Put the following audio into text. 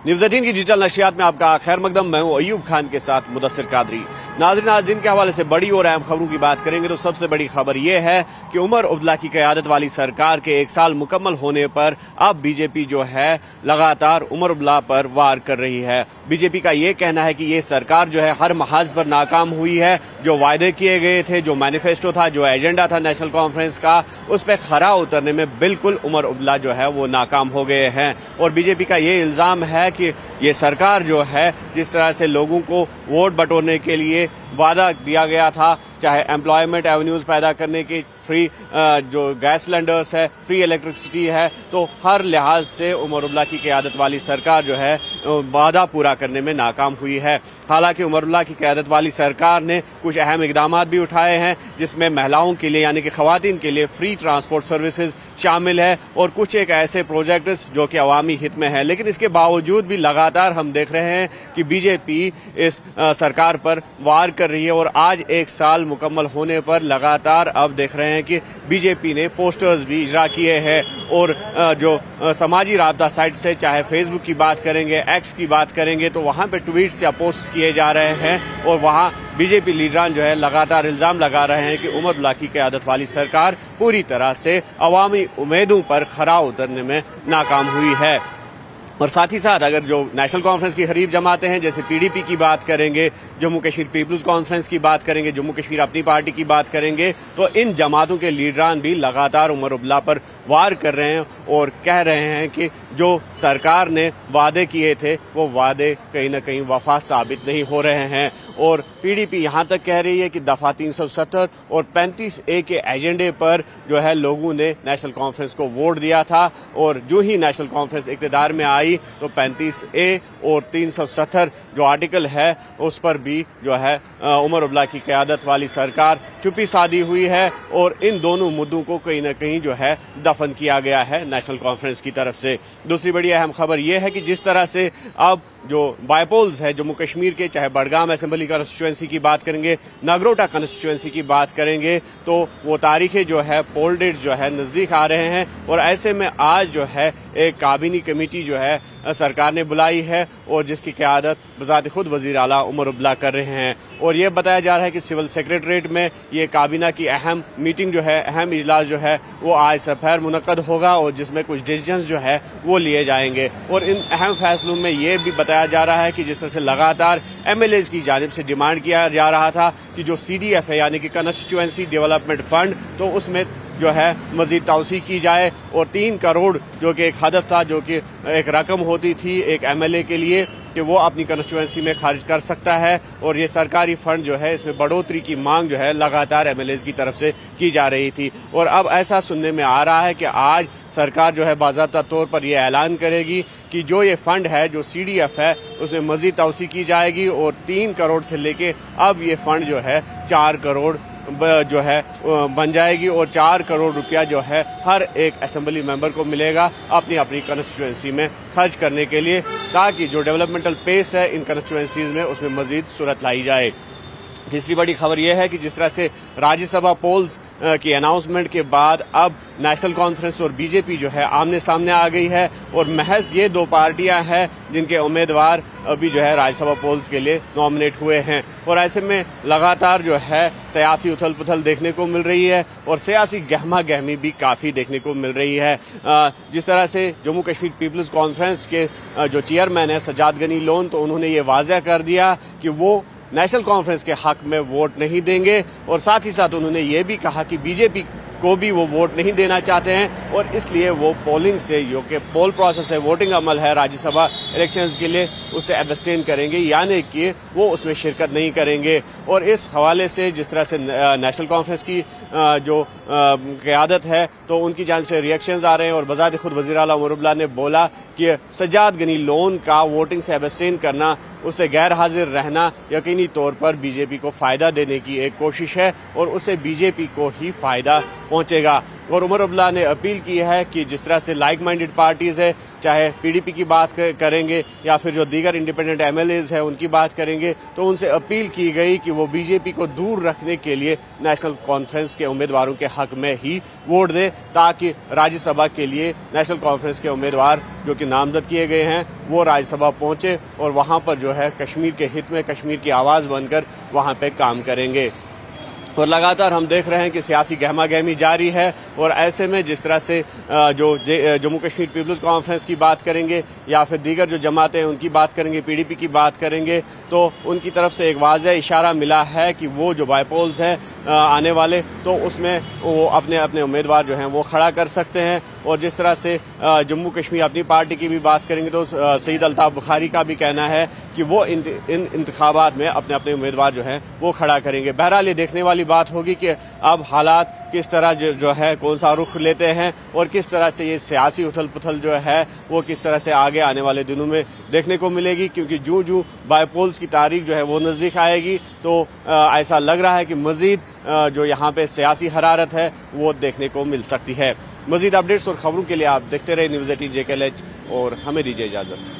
News 18 की digital नशियात में आपका खैर मकदम। मैं हूं अयूब खान के साथ मुदस्सिर कादरी। नाज़रीन, आज दिन के हवाले से बड़ी और अहम खबरों की बात करेंगे तो सबसे बड़ी खबर यह है कि उमर अब्दुल्ला की क़यादत वाली सरकार के 1 साल मुकम्मल होने पर अब बीजेपी जो है लगातार उमर अब्दुल्ला पर वार कर रही है। बीजेपी का ये कहना है कि ये सरकार जो है हर महाज पर नाकाम हुई है। जो वायदे किए गए थे, जो मैनिफेस्टो था, जो एजेंडा था नेशनल कॉन्फ्रेंस का, उस पर खरा उतरने में बिल्कुल उमर अब्दुल्ला जो है वो नाकाम हो गए हैं। और बीजेपी का ये इल्जाम है कि ये सरकार जो है जिस तरह से लोगों को वोट बटोरने के लिए वादा दिया गया था, चाहे एम्प्लॉयमेंट एवेन्यूज पैदा करने की, फ्री जो गैस सिलेंडर्स है, फ्री इलेक्ट्रिसिटी है, तो हर लिहाज से उमर अब्दुल्ला की क़यादत वाली सरकार जो है वादा पूरा करने में नाकाम हुई है। हालांकि उमर अब्दुल्ला की क़यादत वाली सरकार ने कुछ अहम इकदाम भी उठाए हैं, जिसमें महिलाओं के लिए यानी कि ख़वातीन के लिए फ्री ट्रांसपोर्ट सर्विसेज शामिल है और कुछ एक ऐसे प्रोजेक्ट्स जो कि अवामी हित में है। लेकिन इसके बावजूद भी लगातार हम देख रहे हैं कि बीजेपी इस सरकार पर वार कर रही है और आज 1 साल मुकम्मल होने पर लगातार अब देख रहे हैं कि बीजेपी ने पोस्टर्स भी इजरा किए हैं और जो समाजी राब्ता साइट से, चाहे फेसबुक की बात करेंगे, एक्स की बात करेंगे, तो वहां पे ट्वीट्स या पोस्ट किए जा रहे हैं और वहां बीजेपी लीडरान जो है लगातार इल्जाम लगा रहे हैं कि उमर अब्दुल्ला की क़यादत वाली सरकार पूरी तरह से अवामी उम्मीदों पर खरा उतरने में नाकाम हुई है। और साथ ही साथ अगर जो नेशनल कॉन्फ्रेंस की हरीफ जमातें हैं, जैसे पीडीपी की बात करेंगे, जम्मू कश्मीर पीपल्स कॉन्फ्रेंस की बात करेंगे, जम्मू कश्मीर अपनी पार्टी की बात करेंगे, तो इन जमातों के लीडरान भी लगातार उमर अब्दुल्ला पर वार कर रहे हैं और कह रहे हैं कि जो सरकार ने वादे किए थे वो वादे कहीं न कहीं वफा साबित नहीं हो रहे हैं। और पीडीपी यहां तक कह रही है कि दफा 370 और 35A के एजेंडे पर जो है लोगों ने नेशनल कॉन्फ्रेंस को वोट दिया था और जो ही नेशनल कॉन्फ्रेंस इक़्तिदार में आई तो 35A और 370 जो आर्टिकल है उस पर भी जो है उमर अब्दुल्ला की क़यादत वाली सरकार चुप्पी साधी हुई है और इन दोनों मुद्दों को कहीं न कहीं जो है दफन किया गया है नेशनल कॉन्फ्रेंस की तरफ से। दूसरी बड़ी अहम खबर यह है कि जिस तरह से अब जो बायपोल्स है जम्मू कश्मीर के, चाहे बडगाम असेंबली कॉन्स्टिट्यूएंसी की बात करेंगे, नागरोटा कॉन्स्टिट्यूएंसी की बात करेंगे, तो वो तारीखें जो है पोल डेट्स जो है नजदीक आ रहे हैं और ऐसे में आज जो है एक काबीनी कमेटी जो है सरकार ने बुलाई है और जिसकी क़यादत बज़ात खुद वज़ीर आला उमर अब्दुल्ला कर रहे हैं। और ये बताया जा रहा है कि सिविल सेक्रेटरीट में ये काबीना की अहम मीटिंग जो है, अहम इजलास जो है वो आज सपहर मुनक्कद होगा और जिसमें कुछ डिसीजंस जो है वो लिए जाएंगे। और इन अहम फैसलों में ये भी बताया जा रहा है कि जिस तरह से लगातार एमएलएज की जानिब से डिमांड किया जा रहा था कि जो CDF है यानी कि कॉन्स्टिट्यूएंसी डेवलपमेंट फंड, तो उसमें जो है मजीद तौसी की जाए और 3 करोड़ जो कि एक हदफ था, जो कि एक रकम होती थी एक MLA के लिए कि वो अपनी कॉन्स्टिट्यूएंसी में खर्च कर सकता है और ये सरकारी फंड जो है इसमें बढ़ोतरी की मांग जो है लगातार MLAs की तरफ से की जा रही थी। और अब ऐसा सुनने में आ रहा है कि आज सरकार जो है बाज़ाब्ता तौर पर यह ऐलान करेगी कि जो ये फंड है, जो CDF है, उसमें मजीद तौसी की जाएगी और 3 करोड़ से लेके अब ये फंड जो है 4 करोड़ जो है बन जाएगी और 4 करोड़ रुपया जो है हर एक असेंबली मेंबर को मिलेगा अपनी अपनी कॉन्स्टिट्यूएंसी में खर्च करने के लिए, ताकि जो डेवलपमेंटल पेस है इन कॉन्स्टिट्यूएंसीज में उसमें मजीद सूरत लाई जाए। तीसरी बड़ी खबर यह है कि जिस तरह से राज्यसभा पोल्स की अनाउंसमेंट के बाद अब नेशनल कॉन्फ्रेंस और बीजेपी जो है आमने सामने आ गई है और महज ये 2 पार्टियां हैं जिनके उम्मीदवार अभी जो है राज्यसभा पोल्स के लिए नॉमिनेट हुए हैं। और ऐसे में लगातार जो है सियासी उथल पुथल देखने को मिल रही है और सियासी गहमा गहमी भी काफ़ी देखने को मिल रही है। जिस तरह से जम्मू कश्मीर पीपल्स कॉन्फ्रेंस के जो चेयरमैन है सजाद गनी लोन, तो उन्होंने ये वाज़ह कर दिया कि वो नेशनल कॉन्फ्रेंस के हक में वोट नहीं देंगे और साथ ही साथ उन्होंने ये भी कहा कि बीजेपी को भी वो वोट नहीं देना चाहते हैं और इसलिए वो पोलिंग से, जो कि पोल प्रोसेस है, वोटिंग अमल है राज्यसभा इलेक्शंस के लिए, उससे एब्सटेन करेंगे, यानी कि वो उसमें शिरकत नहीं करेंगे। और इस हवाले से जिस तरह से नेशनल कॉन्फ्रेंस की जो क़यादत है तो उनकी जानिब से रिएक्शंस आ रहे हैं और बज़ात खुद वज़ीर आला उमर अब्दुल्ला ने बोला कि सजाद गनी लोन का वोटिंग से एब्सटेन करना, उससे गैर हाजिर रहना यकीनी तौर पर बीजेपी को फ़ायदा देने की एक कोशिश है और उससे बीजेपी को ही फ़ायदा पहुंचेगा। اور عمر عبداللہ نے اپیل کی ہے کہ جس طرح سے لائک مائنڈڈ پارٹیز ہے، چاہے پی ڈی پی کی بات کریں گے یا پھر جو دیگر انڈیپینڈنٹ ایم ایل ایز ہیں ان کی بات کریں گے، تو ان سے اپیل کی گئی کہ وہ بی جے پی کو دور رکھنے کے لیے نیشنل کانفرنس کے امیدواروں کے حق میں ہی ووٹ دے، تاکہ راجیہ سبھا کے لیے نیشنل کانفرنس کے امیدوار جو کہ نامزد کیے گئے ہیں وہ راجیہ سبھا پہنچے اور وہاں پر جو ہے کشمیر کے ہت میں کشمیر کی آواز بن کر وہاں پہ کام کریں گے۔ اور لگاتار ہم دیکھ رہے ہیں کہ سیاسی گہما گہمی جاری ہے، اور ایسے میں جس طرح سے جو جموں کشمیر پیپلز کانفرنس کی بات کریں گے یا پھر دیگر جو جماعتیں ان کی بات کریں گے، پی ڈی پی کی بات کریں گے، تو ان کی طرف سے ایک واضح اشارہ ملا ہے کہ وہ جو بائی پولز ہیں آنے والے، تو اس میں وہ اپنے اپنے امیدوار جو ہیں وہ کھڑا کر سکتے ہیں۔ اور جس طرح سے جموں کشمیر اپنی پارٹی کی بھی بات کریں گے تو سعید الطاف بخاری کا بھی کہنا ہے کہ وہ ان انتخابات میں اپنے اپنے امیدوار جو ہیں وہ کھڑا کریں گے۔ بہرحال یہ دیکھنے والی بات ہوگی کہ اب حالات کس طرح جو ہے کون سا رخ لیتے ہیں اور کس طرح سے یہ سیاسی اتھل پتھل جو ہے وہ کس طرح سے آگے آنے والے دنوں میں دیکھنے کو ملے گی، کیونکہ جو بائی پولز کی تاریخ جو ہے وہ نزدیک آئے گی تو ایسا لگ رہا ہے کہ مزید جو یہاں پہ سیاسی حرارت ہے وہ دیکھنے کو مل سکتی ہے۔ مزید اپڈیٹس اور خبروں کے لیے آپ دیکھتے رہے نیوز 18 JKLH اور ہمیں دیجیے اجازت۔